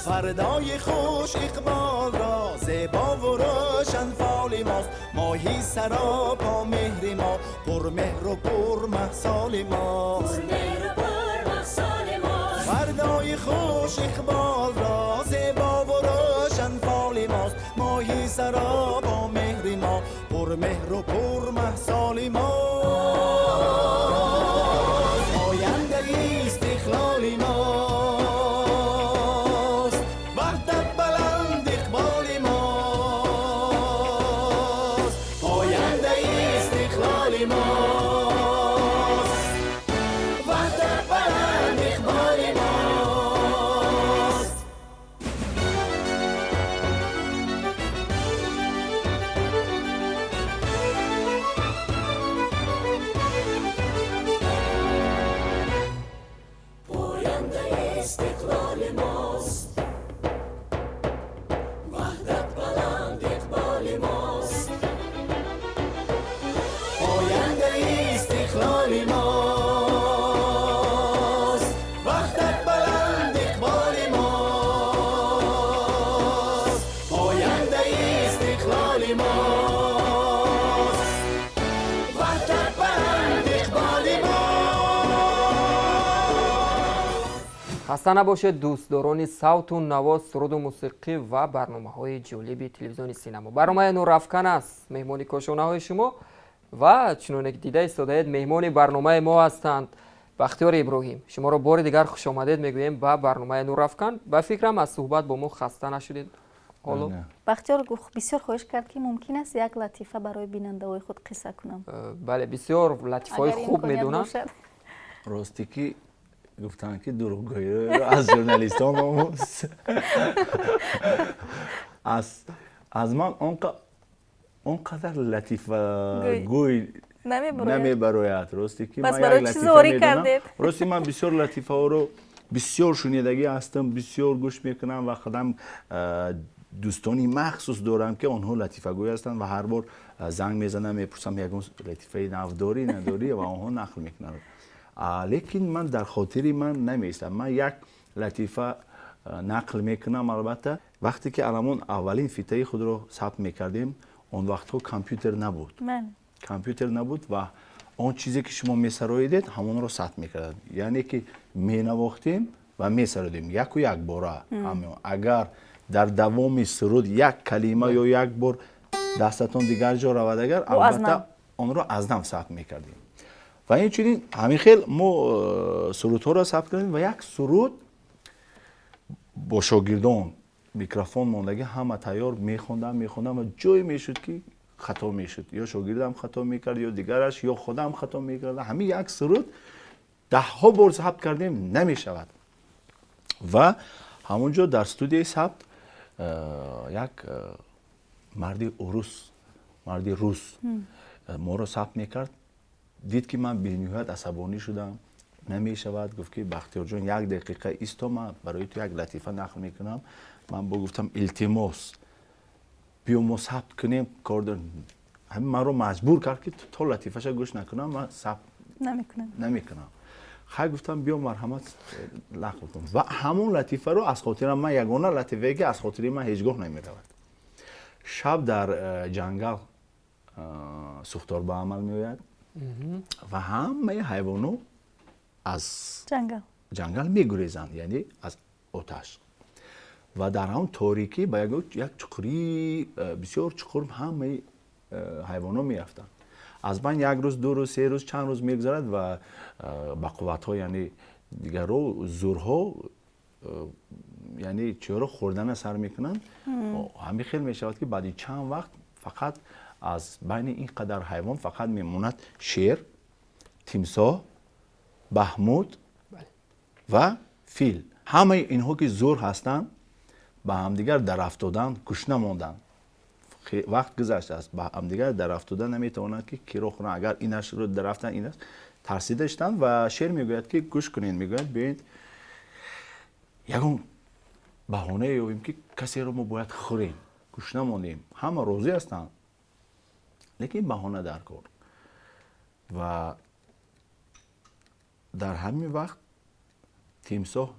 فردای خوش اقبال را زیبا و روشن فال ماست ماهی سراپا مهر ما پر مهر و پر محصال ماست فردای خوش اقبال را زیبا و روشن فال ماست ماهی سراپا مهر ما پر مهر و پر محصال ماست آینده استقلال ماست وحدت بلند اقبال ماست آینده استقلال ماست خسته نباشید دوستداران صوت و نوا، سرود و موسیقی و برنامه‌های جالب تلویزیون سینما. برنامه نورافکن است مهمانی کاشانه‌های شما و چنانکه دیده ایستادید مهمان برنامه ما هستند بختیار ابراهیم. شما را بار دیگر خوش آمدید میگوییم به برنامه نورافکن. با فکرم از صحبت با ما خسته نشدید. حالا بختیار بسیار خواهش کرد که ممکن است یک لطیفه برای بیننده‌های خود قصه کنم. بله بسیار لطیفه‌های خوب میدونم. راستی که گفتن که دروغگویی رو از ژورنالیستان آموز. از من اونقدر لطیفه گوی نمیبراید. راستی که بس برای چی زوری کردید؟ راستی من بسیار لطیفه ها رو بسیار شنیدگی هستم، بسیار گوش میکنم و خودم دوستانی مخصوص دارم که آنها لطیفه گوی هستند و هر بار زنگ میزنم میپرسم یگون لطیفه نو داری نداری و آنها نقل میکنن. لیکن من در خاطری من نمیستم. من یک لطیفه نقل میکنم. البته وقتی که علمون اولین فیته خود رو ثبت میکردیم اون وقت ها کامپیوتر نبود. کامپیوتر نبود و اون چیزی که شما میسراییدید همون رو ثبت میکردیم. یعنی که مینواختیم و میسراییدیم یک و یک باره. اگر در دوام سرود یک کلمه یا یک بار دستتون دیگر جا رود اگر البته اون رو از نو ثبت میکردیم. و این چنین همین خیلی ما سرودها را ثبت کردیم و یک سرود با شاگردان میکروفون موندگی همه تیار میخوندم و جایی میشد که خطا میشد، یا شاگردم خطا میکرد یا دیگرش یا خودم خطا میکرد. همین یک سرود 10 بار ثبت کردیم نمیشود. و همونجا در استودیوی ثبت یک مردی روس ما رو ثبت میکرد. دید که من به نهایت عصبانی شدم، نمیشود. گفت که بختیار جان 1 دقیقه ایستا، من برای تو یک لطیفه نقل میکنم. من گفتم التماس بیا ما ثبت کنیم. کار همین من رو مجبور کرد که تا لطیفه‌ش گوش نکنم، من ثبت نمیکنم. خیلی گفتم بیا مرحمت نقل کن و همون لطیفه رو از خاطرم من یگانه لطیفه‌ای که از خاطری من هیچگاه نمیرود. شب در جنگل سوختار به عمل میآید و همه حیوانات از جنگل میگریزند، یعنی از آتش. و در هم تاریکی با یک چقری بسیار چقر همه حیوانات میرفتند. از من 1 روز 2 روز 3 روز چند روز میگذرد و با قوت ها یعنی دیگر رو زورها یعنی چرا خوردن سر میکنن. همین خیلی میشود که بعد چند وقت فقط از بین این قدر حیوان فقط میموند شیر، تمساح، بهموت و فیل. همه اینها که زور هستند با همدیگر در افتادن گوش نماندن. وقت گذشته است با همدیگر در افتادن نمیتوانند که کیرو خورن. اگر اینش رو در رفتن اینش ترسیده شدن و شیر میگوید که گوش کنین، میگوید بیاید یکون بهانه یابیم که کسی رو ما باید خوریم، گوش نمانیم. همه راضی هستند لیکن بهانه در کار. و در همین وقت تمساح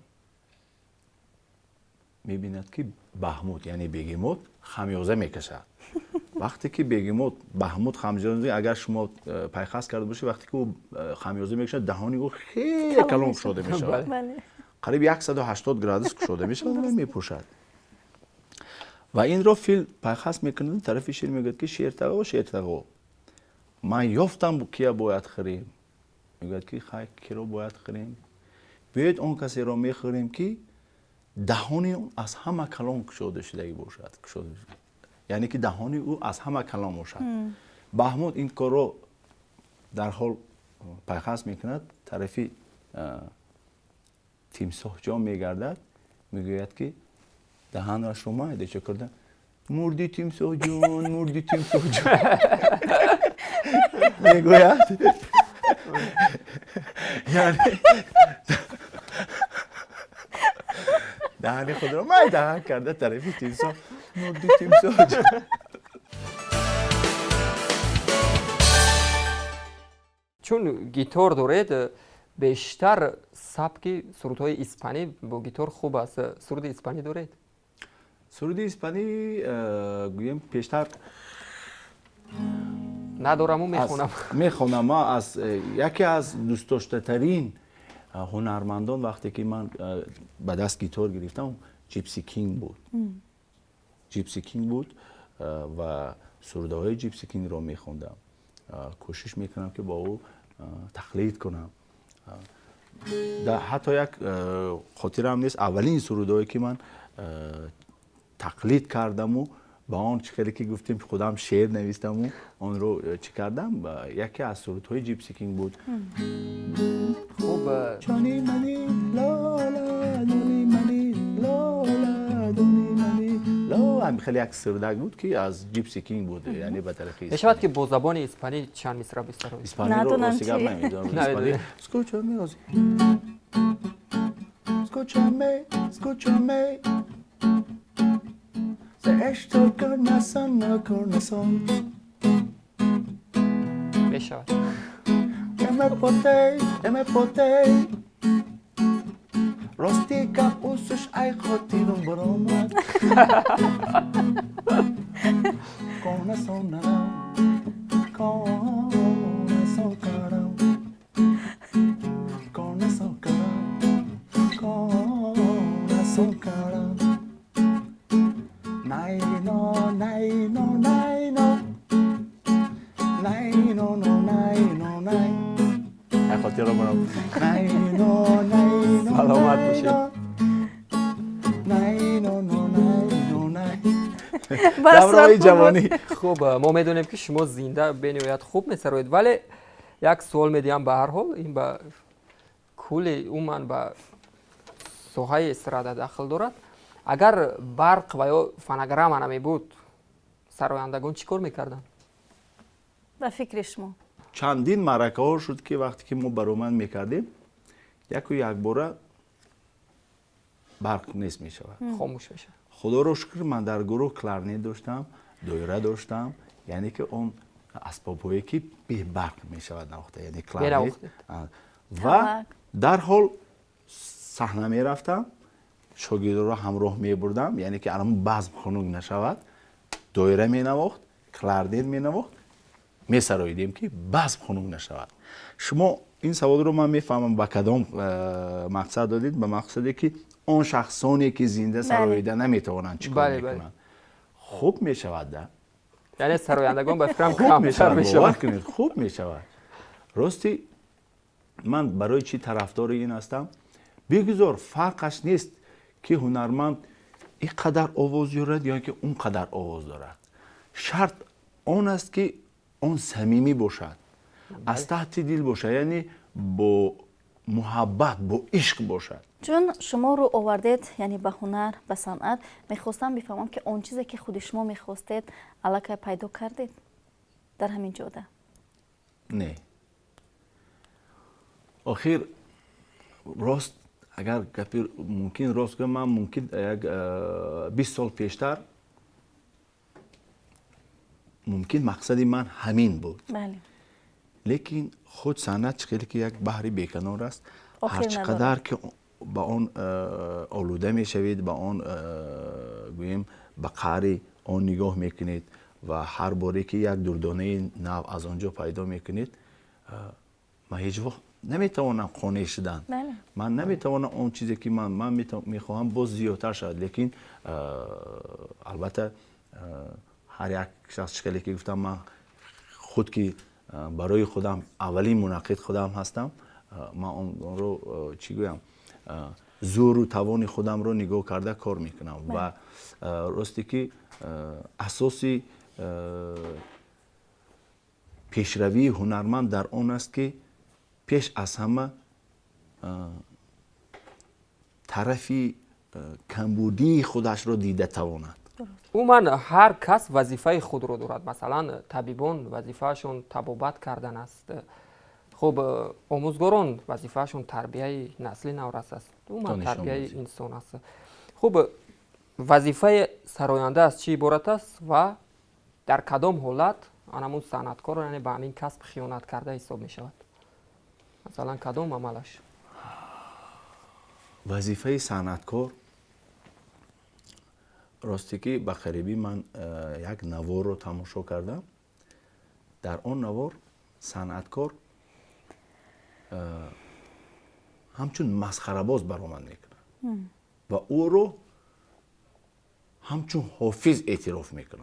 میبیند که بهموت یعنی بگیموت خمیازه میکشد. وقتی که بگیموت بهموت خمیازه، اگر شما پیخست کرده باشید وقتی که او خمیازه میکشد دهانی او خیلی کلان شده میشود. قریب 180 گرادوس شده میشود و میپوشد. و این رو فیل پیخست میکنه طرف شیر میگه که شیر تقو من یافتم کیا باید خریم. میگه که خیلی کی رو باید خریم؟ بیاید اون کسی رو میخوریم که دهانی اون از همه کلام شده باشد. یعنی که دهانی او از همه کلام باشد. بهموت این کار رو در حال پیخست میکند. طرفی تمساح جان میگردد میگوید که دهانش رو مایده چه کردن؟ مردی تمساح جان، مردی تمساح جان. میگوید یعنی دهانی خود رو مای دهان کرده طرفی تمساح، مردی تمساح جان. چون گیتار دارید بیشتر سبک سرودهای اسپانی با گیتار خوب است. سرود اسپانی دارید؟ سرود اسپانی گویم پیشتر ندارم و میخونم. میخونم. ما از یکی از دوست داشته ترین هنرمندان وقتی که من به دست گیتار گرفتم جیپسی کینگ بود. جیپسی کینگ بود و سروده های جیپسی کینگ رو میخوندم. کوشش میکنم که با او تقلید کنم. حتی یک خاطرم نیست اولین سروده هایی که من تقلید کردم و با آن چیکاری که گفتیم خودم شعر نوشتم و آن رو چی کردم یکی از سرودهای جیپسی کینگ بود. خوب جانی منی لالا دونی منی لالا دونی منی لا هم خیلی یک سروده بود که از جیپسی کینگ بود، یعنی به طرف میشود که با زبان اسپانی چند مصرع بسرایید؟ اسپانی رو ندونم سیگار چی. نمیدونم. اسپانی اسکوچامی اسکوچامی se esto corazón no corazón میشود. me potei rostica usش ای خاطرم برامد corazón نرم corazón کرم corazón کرم corazón کرم Nay no nay no nay no nay no no nay no nay ای خاطر رو برام nay no nay no سلامت باشید. nay no no nay no nay بس دوره‌های جوانی. خوب ما میدونیم که شما زنده به نهایت خوب میسرایید، ولی یک سوال میدیم به هر حال این به کل عموما به ساحه استراده داخل دارد. اگر برق و یا فناگرام نمی بود سرایندگان چیکار میکردن؟ به فکر شما چندین معرکه ها شد که وقتی که ما برومند میکردیم یک باره برق نیست میشود، خاموش میشه. خدا رو شکر من در گروه کلارنت داشتم، دویره داشتم، یعنی که اون اسبابایی که به برق میشود نواخته، یعنی کلارنت و در حال صحنه میرفتم شاگردان را همراه میبردم، یعنی که الان بزم خنک نشود دویره مینواخت کلارنت مینواخت میسراییدیم که بزم خنک نشود. شما این سوال رو من میفهمم با کدام مقصد دادید؟ به مقصدی که اون شخصانی که زنده سراییده نمیتوانند چیکار میکنند. خوب میشود ده، یعنی سرایندگان به فکرم خوب کمتر میشود. خوب میشود. راستی من برای چی طرفدار این هستم؟ بگذار فرقش نیست که هنرمند اینقدر آواز دارد یا که اون قدر آواز دارد. شرط آن است که اون صمیمی باشد، از تحت دل باشد، یعنی با محبت با عشق باشد. چون شما رو آوردید یعنی به هنر به صنعت، میخواستم بفهمم که اون چیزی که خود شما میخواستید الکی پیدا کردید در همین جاده؟ نه آخر راست اگر گپی ممکن راست کنم، من ممکن یک 20 سال پیشتر ممکن مقصدی من همین بود. بله. لیکن خود صنعت چقدر که یک بحری بیکنار است، هر چقدر که با آن آلوده میشوید، با آن گوییم به قعر آن نگاه میکنید و هر باری که یک دردانه نو از آنجا پیدا میکنید، من هیچ وقت نمیتوانم قانع شدن. بله. من نمیتوانم اون چیزی که من میخواهم باز زیادتر شد، لیکن البته هر یک شخص شکلی که گفتم من خود که برای خودم اولین منعقد خودم هستم، من اون رو چی گویم زور و توان خودم رو نگاه کرده کار میکنم و راستی که اساسی پیشروی هنرمند در آن است که پیش از همه طرفی کمبودی خودش رو دیده تواند. عموما هر کس وظیفه خود رو دارد. مثلا طبیبان وظیفهشون طبابت کردن است. خب آموزگاران وظیفهشون تربیه نسل نورس است. عموما تربیه انسان است. خب وظیفه سراینده از چی عبارت است و در کدام حالت همون صنعتکار یعنی به همین کسب خیانت کرده حساب می شود؟ مثلا کدام عملش؟ وظیفه صنعتکار راستی که به قریبی من یک نوار رو تماشا کردم. در آن نوار صنعتکار همچون مسخره‌باز برآمد میکنن و او رو همچون حافظ اعتراف میکنن.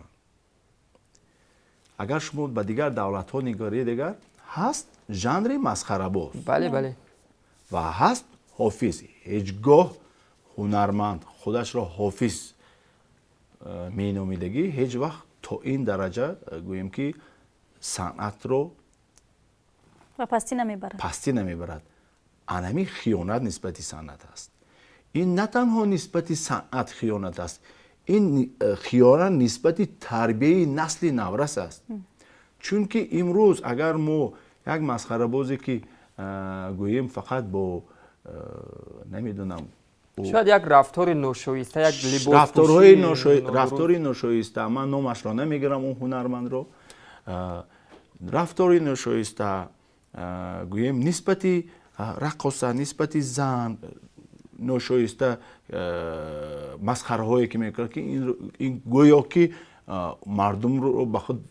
اگر شما به دیگر دولت ها نگاری دیگر هست ژانر مسخره‌باز بله و هست حافظ. هیچگاه هنرمند خودش را حافظ مینامیدگی هیچ وقت تا این درجه گوییم که صنعت رو و پستی نمیبرد. انمی خیانت نسبت صنعت است. این نه تنها نسبت صنعت خیانت است، این خیانت نسبت تربیه نسل نورس است. چون که امروز اگر ما یک مسخره بازی که گوییم فقط با نمیدونم شاید یک رفتار ناشایسته، یک لباس رفتاری ناشایسته، من نامش را نمیگیرم اون هنرمند رو، رفتاری ناشایسته گوییم نسبتی رقاصه، نسبتی زن ناشایسته، مسخره هایی که میکنه که این گویا که مردم رو به خود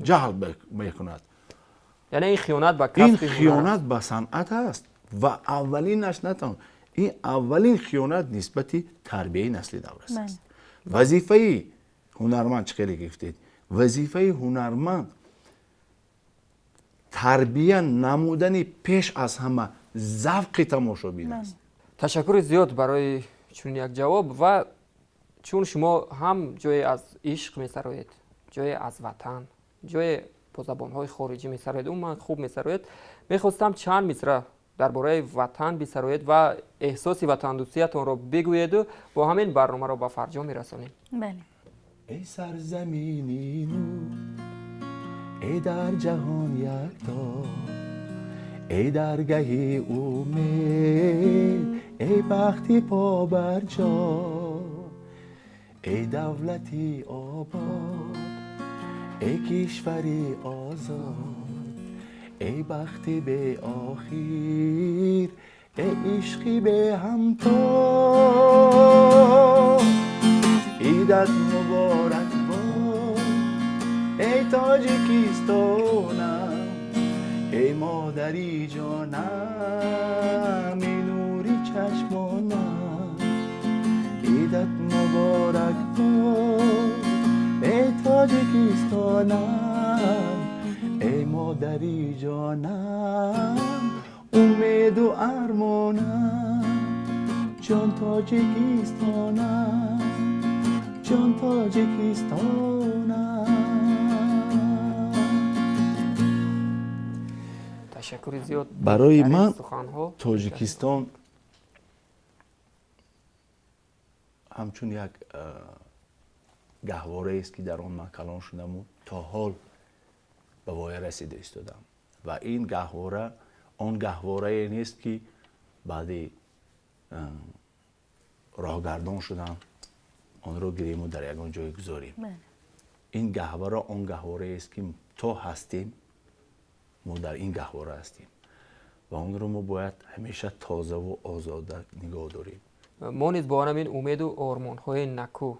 جلب میکند. یعنی این خیانت به این خیانت به صنعت است و اولینش نتان این اولین خیانت نسبت تربیه نسل نورس است. وظیفه هنرمند چقدر گفتید؟ وظیفه هنرمند تربیه نمودن پیش از همه ذوق تماشابین است. تشکر زیاد برای چون یک جواب. و چون شما هم جای از عشق می‌سراید، جای از وطن، جای با زبان‌های خارجی می‌سراید، اون من خوب می‌سراید، می‌خواستم چند مصرع درباره وطن بسراید و احساس وطن دوستیتون رو بگویید و با همین برنامه رو به فرجام می‌رسانیم. بله. ای سرزمینی نور، ای در جهان یکتا، ای درگه امید، ای بختی پا بر جا، ای دولتی آباد، ای کشوری آزاد، ای بختی به آخر، ای عشقی به همتا. عیدت مبارک باد ای تاجیکستانم، ای مادری جانم، ای نوری چشمانم. عیدت مبارک باد ای تاجیکستانم، ای مادری جانم، امید و ارمانم. جان تاجیکستانم، جان تاجیکستانم. تشکر زیاد. برای من تاجیکستان همچون یک گهواره است که در آن من کلان شدم و تا حال به وای رسیده ایستادم و این گهواره آن گهواره نیست که بعدی راهگردان شدم آن رو گیریم و در یگان جای گذاریم. این گهواره آن گهواره است که تا هستیم ما در این گهواره هستیم و آن رو ما باید همیشه تازه و آزاده نگاه داریم. ما نیز با همین امید و آرمان‌های نکو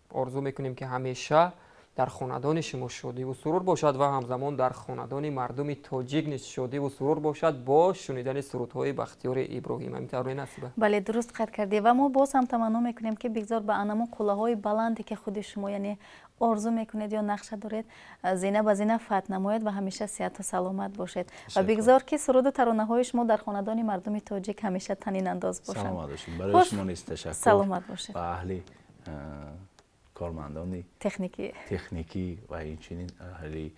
آرزو میکنیم که همیشه در خاندان شما شادی و سرور باشد و همزمان در خاندان مردم تاجیک نیز شادی و سرور باشد با شنیدن سرودهای بختیار ابراهیم. همینطور نصیبه؟ بله درست قید کردی و ما باز هم تمنا میکنیم که بگذار به انمون قله‌های بلندی که خود شما یعنی آرزو میکنید یا نقشه دارید زینه به زینه فتح نماید و همیشه صحت و سلامت باشید و بگذار که سرود و ترانه‌های شما در خاندان مردم تاجیک همیشه طنین انداز باشند. سلامت باشید. برای شما نیز تشکر. سلامت باشید. و اهل کارمندان تکنیکی و این چنین اهل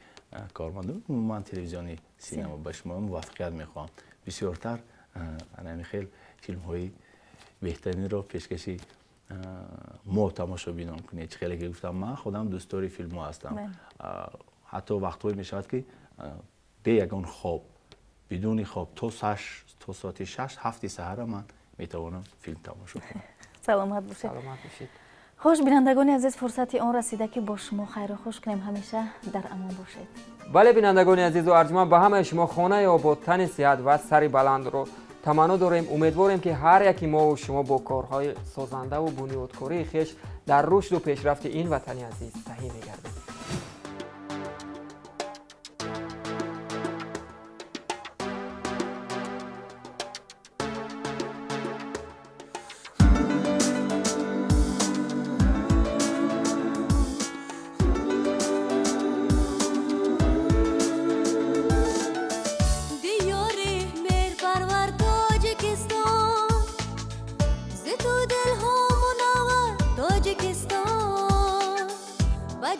کارمندان من تلویزیون سینما به شما موفقیت میخوام. بسیارتر انا خیلی فیلم های بهترین رو پیشکشی ما تماشابینان کنید. خیلی که گفتم من خودم دوستدار فیلم ها هستم. حتی وقتایی میشود که به یگان خواب بدون خواب تا ساعت 6-7 سحر من میتوانم فیلم تماشا کنم. سلامت باشید. سلامت باشید. خوش بینندگان عزیز، فرصتی آن رسیده که با شما خیر و خوش کنیم. همیشه در امان باشید. بله بینندگان عزیز و ارجمند، به همه شما خانه آباد، تن صحت و سری بلند رو تمنا داریم. امیدواریم که هر یکی ما و شما با کارهای سازنده و بنیادکاری خویش در رشد و پیشرفت این وطن عزیز سهیم گردیم.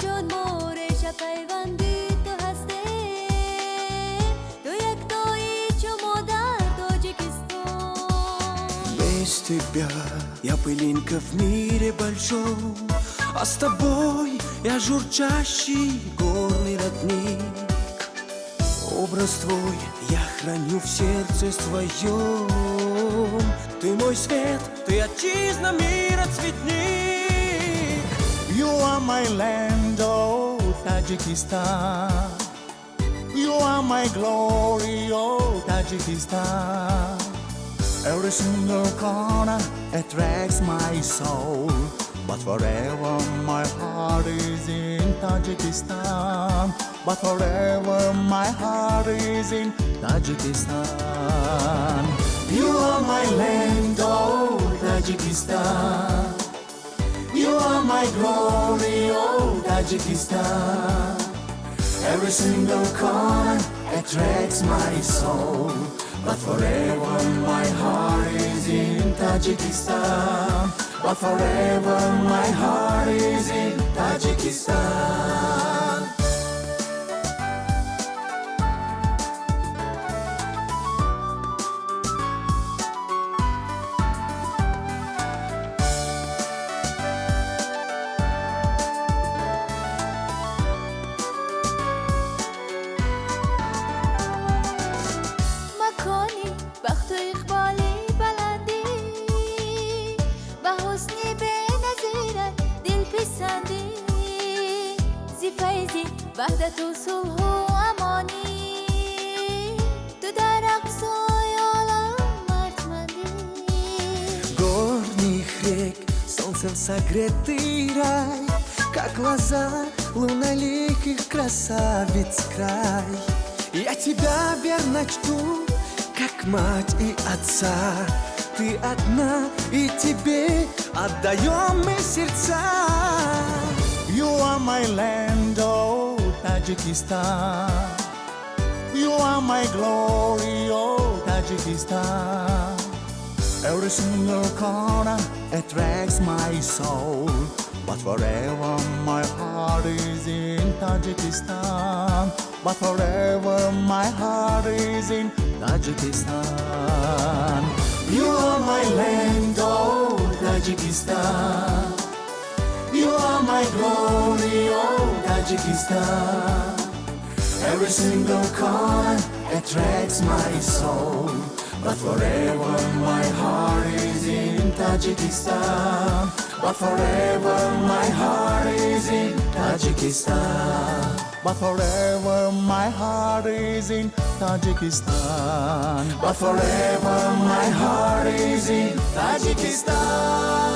جان مورش پیوندی تو هستی تو یک تویی چو مادر Таджикистан. Без тебя я пылинка в мире большом, а с тобой я журчащий горный родник. Образ твой я храню в сердце своем. Ты мой свет, ты отчизна мира цветник. You are my land, oh Tajikistan. You are my glory, oh Tajikistan. Every single corner attracts my soul, but forever my heart is in Tajikistan. But forever my heart is in Tajikistan. You are my land, oh Tajikistan. You are my glory, oh Tajikistan. Every single corner attracts my soul, but forever my heart is in Tajikistan. But forever my heart is in Tajikistan. مکانی بخت و اقبالی بلندی به حسن به نظیرت دل پسندی زی فیضی وحدت و صلح و امانی تو در اقصای عالم мертвенди. Горных рек, солнцем согретый рай, как глаза луноликих красавиц край. Я тебя верно чту, как мать и отца. Ты одна, и тебе отдаем мы сердца. You are my land, oh Tajikistan. You are my glory, oh Tajikistan. Every single corner attracts my soul, but forever my heart is in Tajikistan. But forever my heart is in Tajikistan. You are my land, oh Tajikistan. You are my glory, oh Tajikistan. Every single corner attracts my soul, but forever my heart is in Tajikistan. But forever my heart is in Tajikistan. But forever my heart is in Tajikistan. But forever my heart is in Tajikistan.